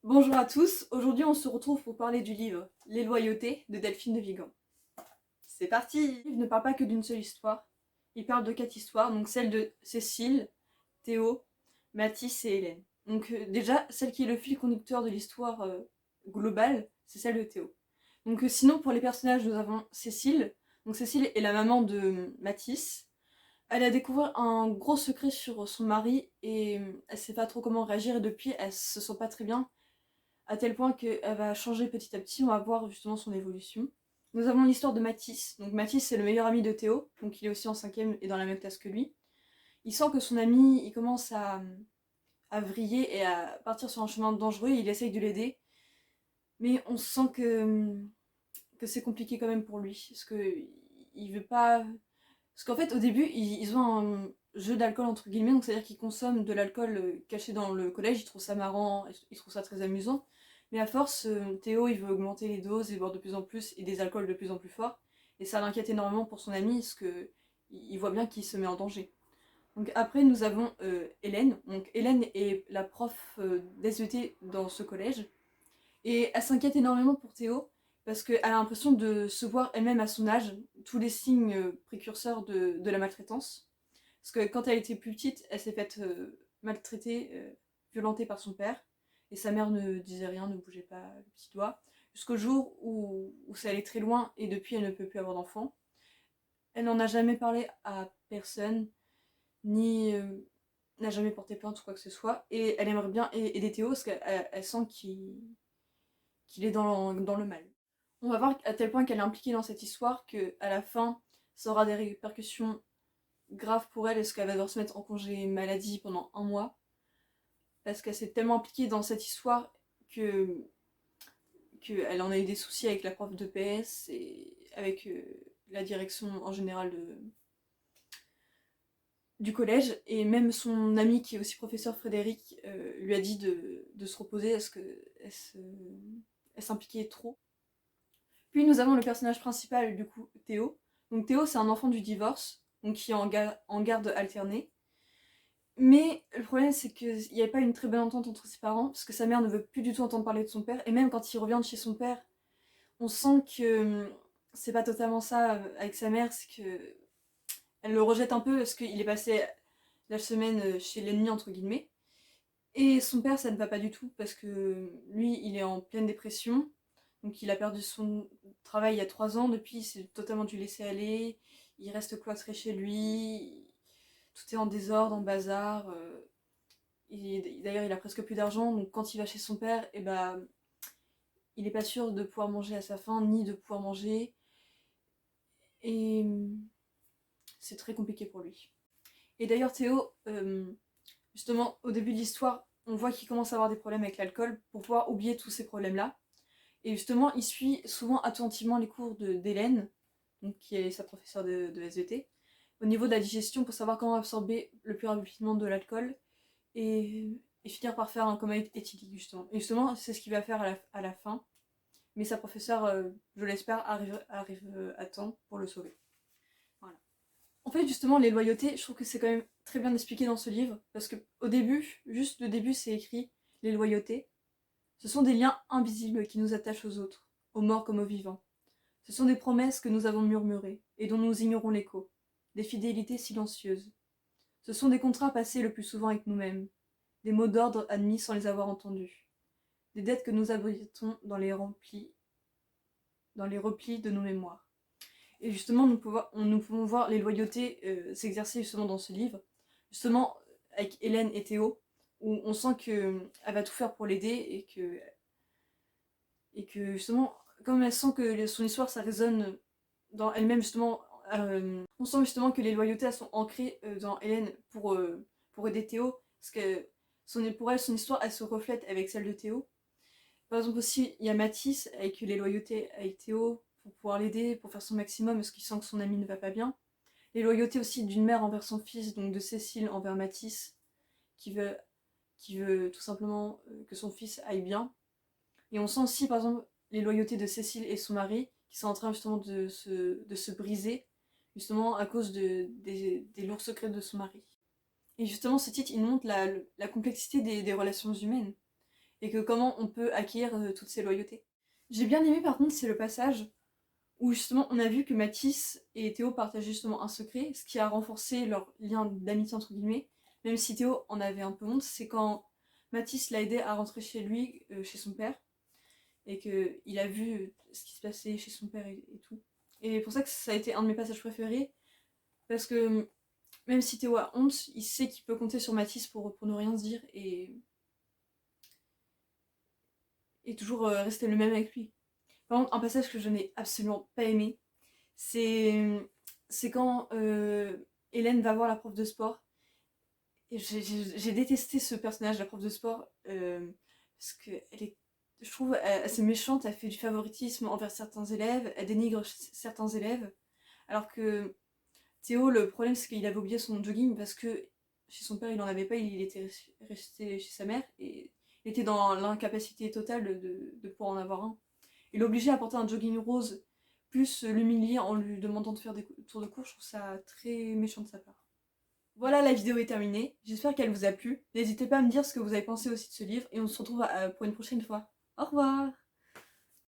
Bonjour à tous, aujourd'hui on se retrouve pour parler du livre Les Loyautés de Delphine de Vigan. C'est parti. Le livre ne parle pas que d'une seule histoire, il parle de 4 histoires, donc celle de Cécile, Théo, Mathis et Hélène. Donc déjà, celle qui est le fil conducteur de l'histoire globale, c'est celle de Théo. Donc sinon pour les personnages nous avons Cécile, donc Cécile est la maman de Mathis. Elle a découvert un gros secret sur son mari et elle sait pas trop comment réagir et depuis elle se sent pas très bien à tel point qu'elle va changer petit à petit, on va voir justement son évolution. Nous avons l'histoire de Mathis. Donc Mathis c'est le meilleur ami de Théo, donc il est aussi en cinquième et dans la même classe que lui. Il sent que son ami il commence à vriller et à partir sur un chemin dangereux, il essaye de l'aider, mais on sent que c'est compliqué quand même pour lui, parce que il veut pas... Parce qu'en fait au début ils ont un jeu d'alcool entre guillemets, donc c'est-à-dire qu'ils consomment de l'alcool caché dans le collège, ils trouvent ça marrant, ils trouvent ça très amusant. Mais à force, Théo il veut augmenter les doses et boire de plus en plus et des alcools de plus en plus forts. Et ça l'inquiète énormément pour son ami parce que il voit bien qu'il se met en danger. Donc après nous avons Hélène. Donc Hélène est la prof d'SVT dans ce collège. Et elle s'inquiète énormément pour Théo parce qu'elle a l'impression de se voir elle-même à son âge, tous les signes précurseurs de la maltraitance. Parce que quand elle était plus petite, elle s'est faite maltraiter, violenter par son père. Et sa mère ne disait rien, ne bougeait pas le petit doigt. Jusqu'au jour où ça allait très loin et depuis elle ne peut plus avoir d'enfant. Elle n'en a jamais parlé à personne, ni n'a jamais porté plainte ou quoi que ce soit. Et elle aimerait bien aider Théo parce qu'elle sent qu'il est dans le mal. On va voir à tel point qu'elle est impliquée dans cette histoire qu'à la fin, ça aura des répercussions graves pour elle. Est-ce qu'elle va devoir se mettre en congé maladie pendant un mois parce qu'elle s'est tellement impliquée dans cette histoire que qu'elle en a eu des soucis avec la prof de PS et avec la direction en général du collège. Et même son ami qui est aussi professeur Frédéric lui a dit de se reposer parce qu'elle elle s'impliquait trop. Puis nous avons le personnage principal du coup, Théo. Donc Théo c'est un enfant du divorce, donc qui est en garde alternée. Mais le problème, c'est qu'il n'y avait pas une très bonne entente entre ses parents, parce que sa mère ne veut plus du tout entendre parler de son père, et même quand il revient de chez son père, on sent que c'est pas totalement ça avec sa mère, c'est que elle le rejette un peu, parce qu'il est passé la semaine chez l'ennemi, entre guillemets. Et son père, ça ne va pas du tout, parce que lui, il est en pleine dépression, donc il a perdu son travail il y a 3 ans, depuis il s'est totalement dû laisser aller, il reste cloîtré chez lui, tout est en désordre, en bazar. D'ailleurs, il a presque plus d'argent, donc quand il va chez son père, et ben, il n'est pas sûr de pouvoir manger à sa faim, ni de pouvoir manger. Et c'est très compliqué pour lui. Et d'ailleurs, Théo, justement, au début de l'histoire, on voit qu'il commence à avoir des problèmes avec l'alcool pour pouvoir oublier tous ces problèmes-là. Et justement, il suit souvent attentivement les cours d'Hélène, donc qui est sa professeure de SVT, au niveau de la digestion pour savoir comment absorber le plus rapidement de l'alcool et, et finir par faire un coma éthylique justement. Et justement, c'est ce qu'il va faire à la fin. Mais sa professeure, je l'espère, arrive à temps pour le sauver. Voilà. En fait, justement, les loyautés, je trouve que c'est quand même très bien expliqué dans ce livre. Parce que au début, juste le début, c'est écrit les loyautés. Ce sont des liens invisibles qui nous attachent aux autres, aux morts comme aux vivants. Ce sont des promesses que nous avons murmurées et dont nous ignorons l'écho. Des fidélités silencieuses. Ce sont des contrats passés le plus souvent avec nous-mêmes. Des mots d'ordre admis sans les avoir entendus. Des dettes que nous abritons dans les replis de nos mémoires. Et justement, nous pouvons voir les loyautés s'exercer justement dans ce livre, justement avec Hélène et Théo, où on sent qu'elle va tout faire pour l'aider et que justement, comme elle sent que son histoire, ça résonne dans elle-même, justement, on sent justement que les loyautés, elles sont ancrées dans Hélène pour aider Théo, parce que pour elle, son histoire, elle se reflète avec celle de Théo. Par exemple aussi, il y a Mathis avec les loyautés avec Théo pour pouvoir l'aider, pour faire son maximum parce qu'il sent que son ami ne va pas bien. Les loyautés aussi d'une mère envers son fils, donc de Cécile envers Mathis, qui veut, qui veut tout simplement que son fils aille bien. Et on sent aussi par exemple les loyautés de Cécile et son mari qui sont en train justement de se briser, justement à cause des lourds secrets de son mari. Et justement ce titre il montre la complexité des relations humaines. et que comment on peut acquérir toutes ces loyautés. J'ai bien aimé par contre, c'est le passage où justement on a vu que Mathis et Théo partageaient justement un secret, ce qui a renforcé leur lien d'amitié entre guillemets, même si Théo en avait un peu honte, c'est quand Mathis l'a aidé à rentrer chez lui, chez son père, et qu'il a vu ce qui se passait chez son père et tout. Et pour ça que ça a été un de mes passages préférés, parce que même si Théo a honte, il sait qu'il peut compter sur Mathis pour ne rien se dire et toujours rester le même avec lui. Par contre, un passage que je n'ai absolument pas aimé, c'est quand Hélène va voir la prof de sport. Et j'ai détesté ce personnage, la prof de sport, parce que elle est, je trouve, assez méchante, elle fait du favoritisme envers certains élèves, elle dénigre certains élèves, alors que Théo, le problème c'est qu'il avait oublié son jogging parce que chez son père il en avait pas, il était resté chez sa mère et il était dans l'incapacité totale de pouvoir en avoir un. Il l'obligeait à porter un jogging rose, plus l'humilier en lui demandant de faire des tours de cours, je trouve ça très méchant de sa part. Voilà, la vidéo est terminée, j'espère qu'elle vous a plu. N'hésitez pas à me dire ce que vous avez pensé aussi de ce livre et on se retrouve pour une prochaine fois. Au revoir!